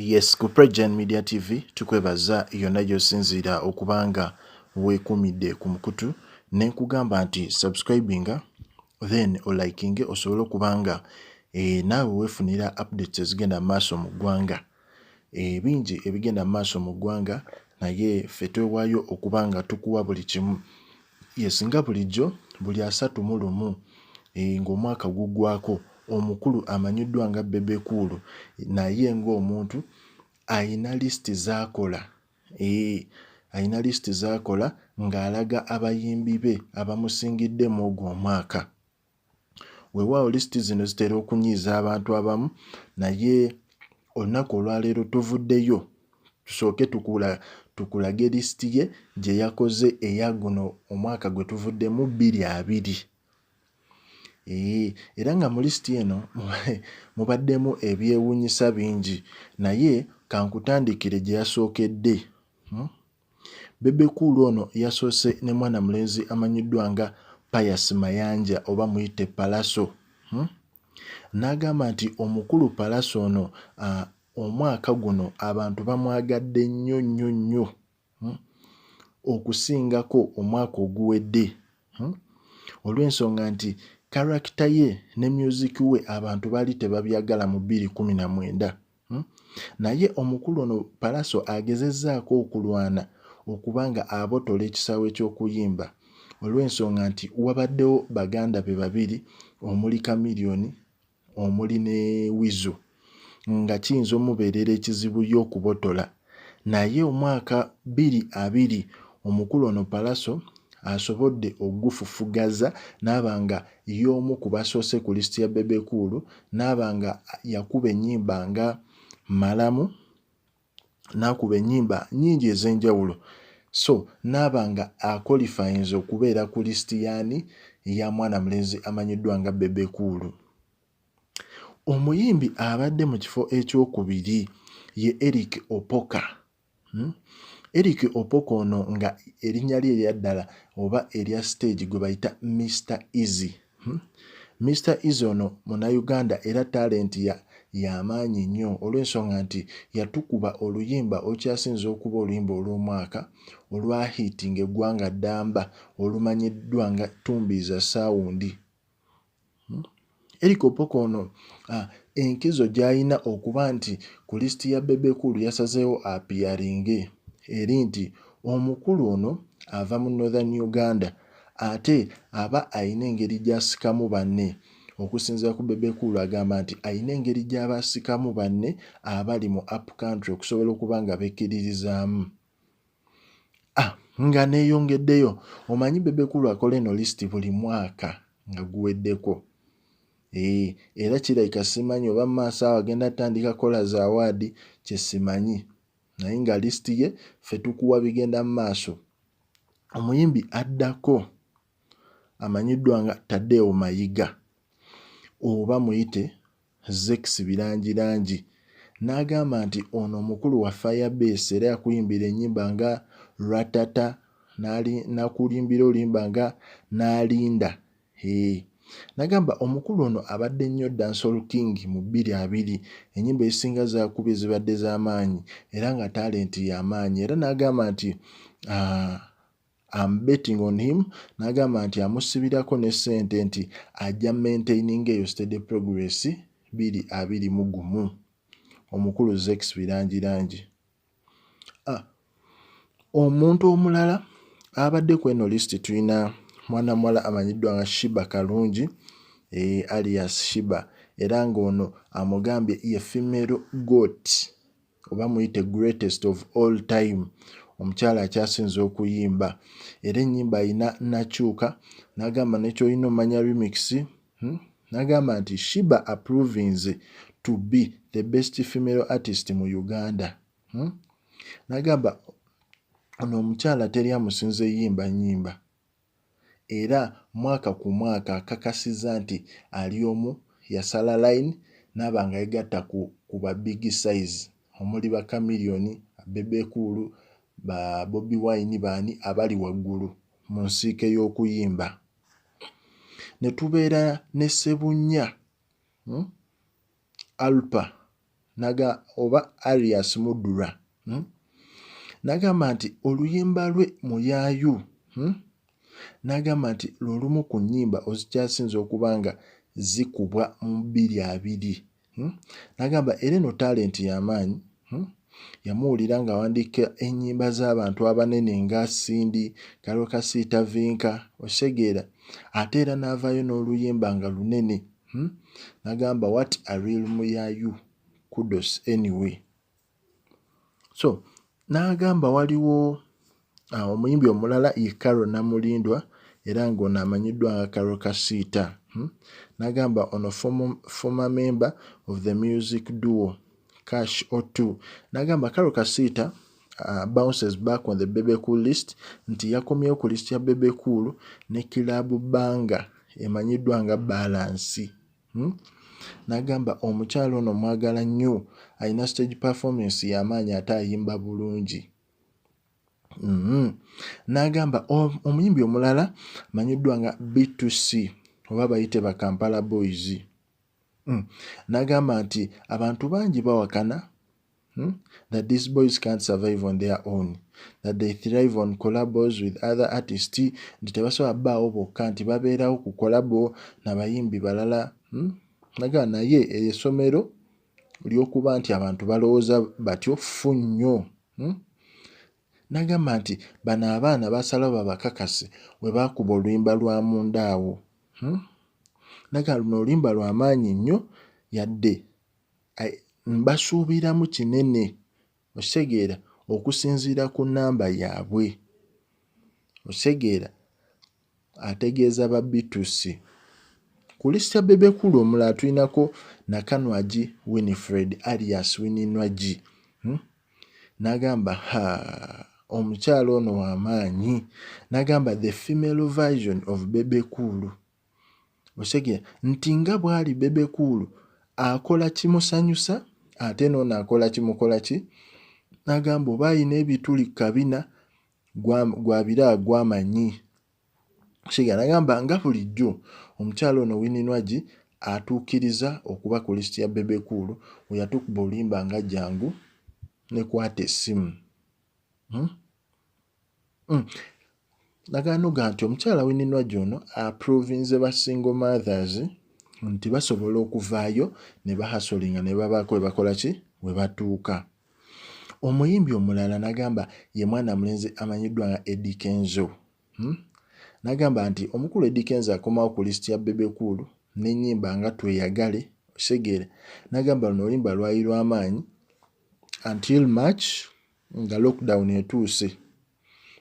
Yes, ku Pregen Media TV tukwebaza yonna gy'osinziira okubanga weekumidde ku mukutu ne nkugamba nti subscribinga then olikinge osobole okubanga naawe weefunira updates ezigenda mu maaso mu ggwanga. Bingi ebigenda mu maaso mu ggwanga naye ffe twewaayo okubanga tukuwa buli kimu. Yes, nga bulijjo buli 31 ng'omwaka guggwako omukulu amanyiddwa nga BEBE COOL naye ng'omuntu ayina listi z'akola. Ayina listi z'akola ng'alaga abayimbi be abamusingiddemu ogwo omwaka. Weewaawo listi zino zitera okunyiiza abantu abamu naye olunaku olwaleero tuvuddeyo tusooke tukulage listi ye gye yakoze eya guno omwaka gwe tuvuddemu 2020. Era nga mu listi eno mubaddemu ebyewuunyisa bingi naye kankutandikire gye yasookedde. BEBE COOL ono yasoose ne mwana mulenzi amanyiddwa nga PIUS MAYANJA oba muyite Pallaso. N'agamba nti omukulu Pallaso ono omwaka guno abantu bamwagadde nnyo okusingako omwaka oguwedde. Olw'ensonga nti karakita ye ne music we abantu baali tebabyagala mu 2019. Naye omukulu ono Pallaso agezezzaako okulwana okubanga abotola ekisaawe eky'okuyimba olw'ensonga nti wabaddewo baganda be babiri omuli Chameleone omuli ne Weasel nga kiyinza omubeerera ekizibu y'okubotola. Naye omwaka 2020 omukulu ono Pallaso asobodde ogufufugaza n'abanga y'omu ku basoose ku listi ya BEBE COOL n'abanga yakuba ennyimba nga MALAMU n'akuba ennyimba nnyingi ez'enjawulo. So n'abanga akolifayinza okubeera ku listi yaani ya mwana mulenzi amanyiddwa nga BEBE COOL. Omuyimbi abadde mu kifo ekyokubiri ye OPOKA. OPOKA ono nga erinnya lye erya ddala oba erya stage gwe bayita Mr. EeZZY. Mr. EeZZY ono Munnayuganda era talenti y'amaanyi nnyo olw'ensonga nti yatukuba oluyimba okyasinza okuba oluyimba olw'omwaka olwa hiitinga eggwanga ddamba olumanyiddwa nga TUMBIZA SOUND. OPOKA ono enkizo gy'alina okuba nti ku listi ya BEBE COOL yasazeewo apiyaringe eri nti omukulu ono ava mu Northern Uganda ate aba ayina engeri gy'asikamu banne. Okusinziira ku BEBE COOL agamba nti ayina engeri gy'abasikamu banne abali mu up country okusobola okuba nga bekkiririzaamu. Nga neeyongeddeyo omanyi BEBE COOL akola eno listi buli mwaka nga guweddeko. Era kirabika simanyi oba maaso awo agenda atandika kola za awaadi kye simanyi naye nga listi ye ffe tukuwa bigenda mu maaso. Omuyimbi addako amanyiddwa nga Tadeo Mayiga oba muyite Zex birangirangi n'agamba nti ono omukulu wa Firebase era yakuyimbira ennyimba nga Ratata n'akulimbira oluyimba nga N'alinda. N'agamba omukulu ono abadde nnyo dancehall king mu 2020 ennyimba ezisinga zaakubye zibadde z'amaanyi era nga talenti y'amaanyi era n'agamba nti I'm betting on him n'agamba nti amusibirako ne ssente nti ajja maintaining eyo steady progress 2021. Omukulu Zex birangirangi. Omuntu omulala abadde ku eno listi tulina mwana muwala amanyiddwa nga Shiba Kalungi alias Shiba era ng'ono amugambye ye female goat oba muyite greatest of all time omukyala akyasinze okuyimba era ennyimba ayina nakyuka n'agamba nekyolina omanya remix n'agamba nti Shiba approvings to be the best female artist mu Uganda. N'agamba ono omukyala teri amusinze yimba nnyimba era mwaka ku mwaka akakasizza nti ali omu yasala line n'abanga yegatta ku ba big size omuli ba Chameleone, BEBE COOL, ba Bobi baani abali waggulu mu nsiike y'okuyimba. Ne tubeera ne Ssebunya Alpha naga oba alias Mudura nagamba nti oluyimba lwe Muyaayu nagamba nti lulumu ku nnyimba ozikyasinze okubanga zikubwa mu 2 nagamba era eno talent y'amaanyi yamuwulira nga awandiika ennyimba z'abantu abanene nga Sindi, Kalokasiita, Vinka osegeera ate era n'avaayo n'oluyimba nga lunene nagamba what a real Muyaayu, kudos anyway. So n'agamba waliwo omuyimbi omulala ye Karo Namulindwa era ng'ono amanyiddwa nga Kalokasiita n'agamba ono former member of the music duo Cash O2 n'agamba Kalokasiita bounces back on the BEBE Cool List nti yakomyewo ku list ya BEBE Cool ne Kilabu Banga emanyiddwa nga Balance n'agamba omukyalo ono mwagala nnyo alina stage performance y'amaanyi ate ayimba bulungi. N'agamba omuyimbi omulala manyiddwa nga B2C oba bayite ba Kampala Boys n'agamba nti abantu bangi bawakana that these boys can't survive on their own, that they thrive on collabos with other artists nti tebasobola bbaawo bokka nti babeerawo ku collabo n'abayimbi balala n'agamba naye essomero ly'okuba nti abantu balowooza batyo ffu nnyo. N'agamba nti bano abaana basalawo babakakase bwe baakuba oluyimba lwa Mundaawo n'agamba luno oluyimba lwa maanyi nnyo yadde mbasuubiramu kinene osegeera okusinziira ku nnamba yaabwe osegeera ategeeza ba B2C. Ku lisiti ya BEBE Cool omulala tulinako Nakanwagi Winifred alias Wininwagi n'agamba omukyalo ono w'amaanyi n'agamba the female version of BEBE Cool osegeera nti nga bw'ali BEBE Cool akola kimusanyusa ate n'ono akola kimukola ki n'agamba oba ayina ebituli kabina gwabira gwamanyi osegeera n'agamba nga bulijjo omukyalo ono Wininwagi atuukiriza okuba ku lisiti ya BEBE Cool we yatukuba oluyimba nga Jangu nekwata essimu naganoga nti omukyala Wininwagi ono approvinze ba single mothers nti basobola okuvaayo ne bahasolinga ne babaako we bakola ki we batuuka. Omuyimbi omulala n'agamba ye mwana mulenzi amanyiddwa nga Eddy Kenzo n'agamba nti omukulu Eddy Kenzo akomawo ku lisiti ya BEBE Cool n'ennyimba nga Tweyagale osegeera n'agamba luno oluyimba lwali lw'amaanyi until March nga lockdown etuuse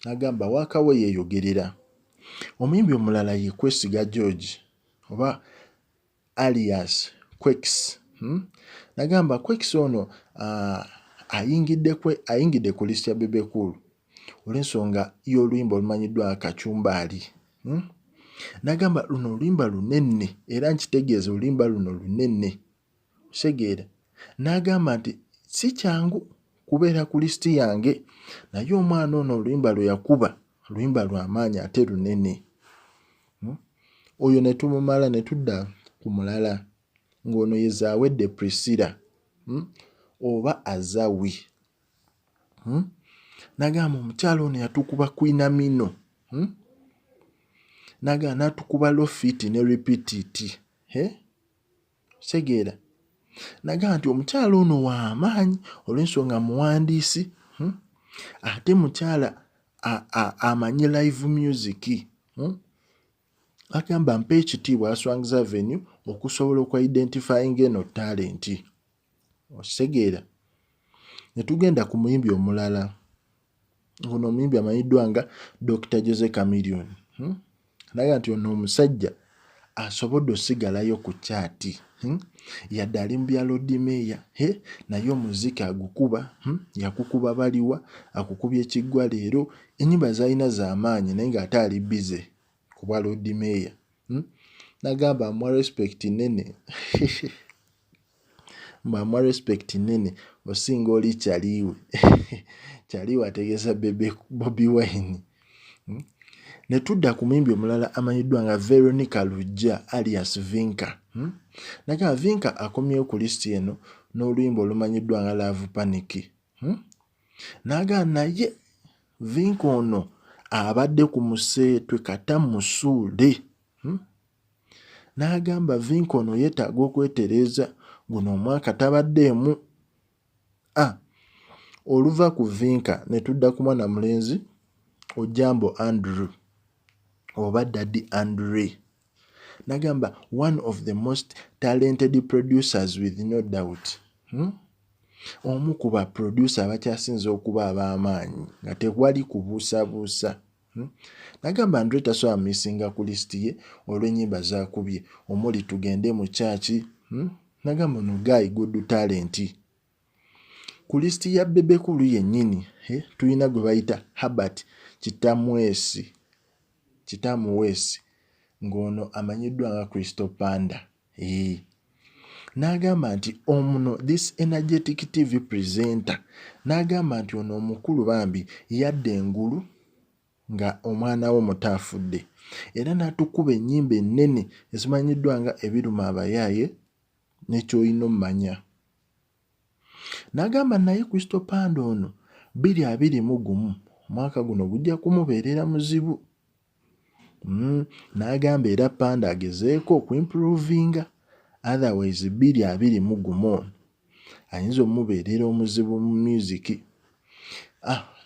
n'agamba waakawe yeeyogerera. Omuyimbi omulala ye Kwesiga George oba alias Kwex n'agamba Kwex ono ayingidde ku lisiti ya BEBE Cool olw'ensonga y'oluyimba olumanyiddwa nga Kacumbaali n'agamba luno oluyimba lunene era nkitegeeza oluyimba luno lunene osegeera n'agamba nti si kyangu kubeera ku lisiti yange naye omwana ono oluyimba lwe yakuba luyimba lwa maanyi ate lunene. Oyo ne tumumala ne tudda ku mulala ng'ono ye Zaawedde Priscilla oba Azawi n'agamba omukyalo ono yatukuba Queen Amino n'agamba n'atukuba Lofiti ne Repeat segeera n'agamba nti omukyalo ono w'amaanyi olw'ensonga muwandiisi ate mukyala amanyi live music agamba mpa ekitiibwa Aswangs Avenue okusobola okwa-identifying eno talenti osegeera. Ne tugenda ku muyimbi omulala ono omuyimbi amanyiddwa nga Dr. Jose Chameleone n'agamba nti ono omusajja asobodde osigalayo ku kyaati yadde ali mu bya Lord Mayor naye omuziki agukuba yakukuba baliwa akukubye ekiggwa leero ennyimba z'alina z'amaanyi naye ng'ate ali bize ku bwa Lord Mayor n'agamba amuwa respect nene amuwa respect nene osinga oli kyaliwe kyaliwe ategeeza Bobi Wine. Ne tudda ku muyimbi omulala amanyiddwa nga Veronica Lujja alias Vinka n'agamba Vinka akomyewo ku lisiti eno n'oluyimba olumanyiddwa nga Love Panic. Naga naye Vinko ono abadde ku museetwe kata musuule. N'agamba Vinko ono yeetaaga okwetereeza guno omwaka tabaddeemu. Oluva ku Vinka ne tudda ku mwana mulenzi Ojambo Andrew oba Daddy Andre. N'agamba one of the most talented producers with no doubt. Omu ku ba producer abakyasinze okuba ab'amaanyi nga tewali kubuusabuusa. N'agamba Andre tasobola misinga ku lisiti ye olw'ennyimba z'akubye omuli Tugende mu Church. N'agamba no guy good talent. Ku lisiti ya BEBE COOL yennyini tulina gwe bayita Herbert Kitamuweesi ng'ono amanyiddwa nga Crystal Panda. N'agamba nti omuno this energetic TV presenter n'agamba nti ono omukulu bambi yadde engulu nga omwana we muto afudde era n'atukuba ennyimba ennene ezimanyiddwa nga ebiruma abayaaye n'ekyoyina ommanya. N'agamba naye Crystal Panda ono 2021 omwaka guno gujja kumubeerera muzibu. N'agamba era Panda agezeeko okuimprovinga otherwise 2021 ayinza omubeerera omuzibu mu music.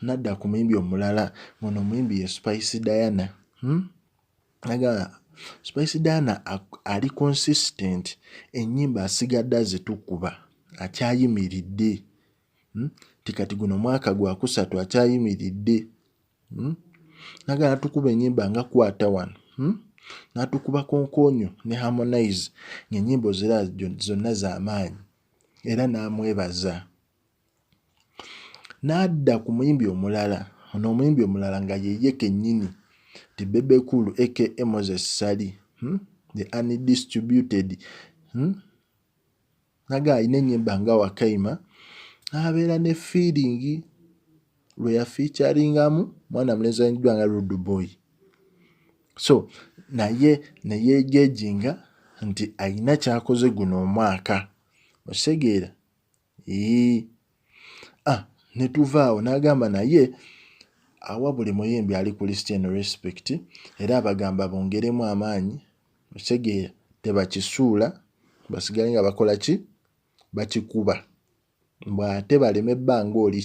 Nadda ku muyimbi omulala ono omuyimbi ye Spice Diana. N'agamba Spice Diana ali consistent, ennyimba asigadde azitukuba akyayimiridde. Tikati guno mwaka gwa kusatu akyayimiridde. N'agamba natukuba ennyimba nga kwata wano. N'atukuba Konkonyo ne Harmonize ng'ennyimbo zonna z'amaanyi era n'amwebaza. N'adda ku muyimbi omulala ono omuyimbi omulala nga yeye kennyini ti BEBE COOL aka Moses Sali the undistributed. Naga alina ennyimba nga Wakaima abeera ne feeling lwe ya featuringamu mwana mulenzi ayingiddwa nga Rude Boy. So naye neyeejejinga nti alina kyakoze guno omwaka osegeera. Ne tuvaawo n'agamba naye awa buli muyimbi ali ku lisiti eno respect era abagamba bongeremu amaanyi osegeera tebakisuula basigale nga bakola ki bakikuba bw'ate baleme ebbanga oli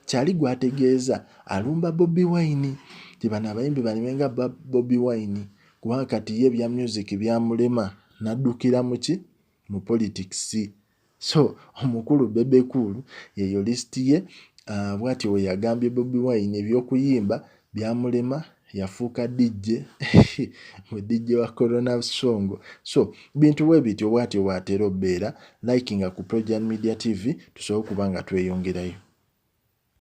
kyali gwategeeza alumba Bobi Wine ti bano abayimbi balimenga Bobi Wine kubanga kati ye bya music byamulema n'addukira mu ki mu politics. So omukulu BEBE COOL yeyo lisiti ye bw'ati we yagambye Bobi Wine ebyokuyimba byamulema yafuuka DJ mu DJ wa Corona Song. So bintu bwe bityo bw'atyo bw'atera obbeera likinga ku Project Media TV tusobole okuba nga tweyongerayo.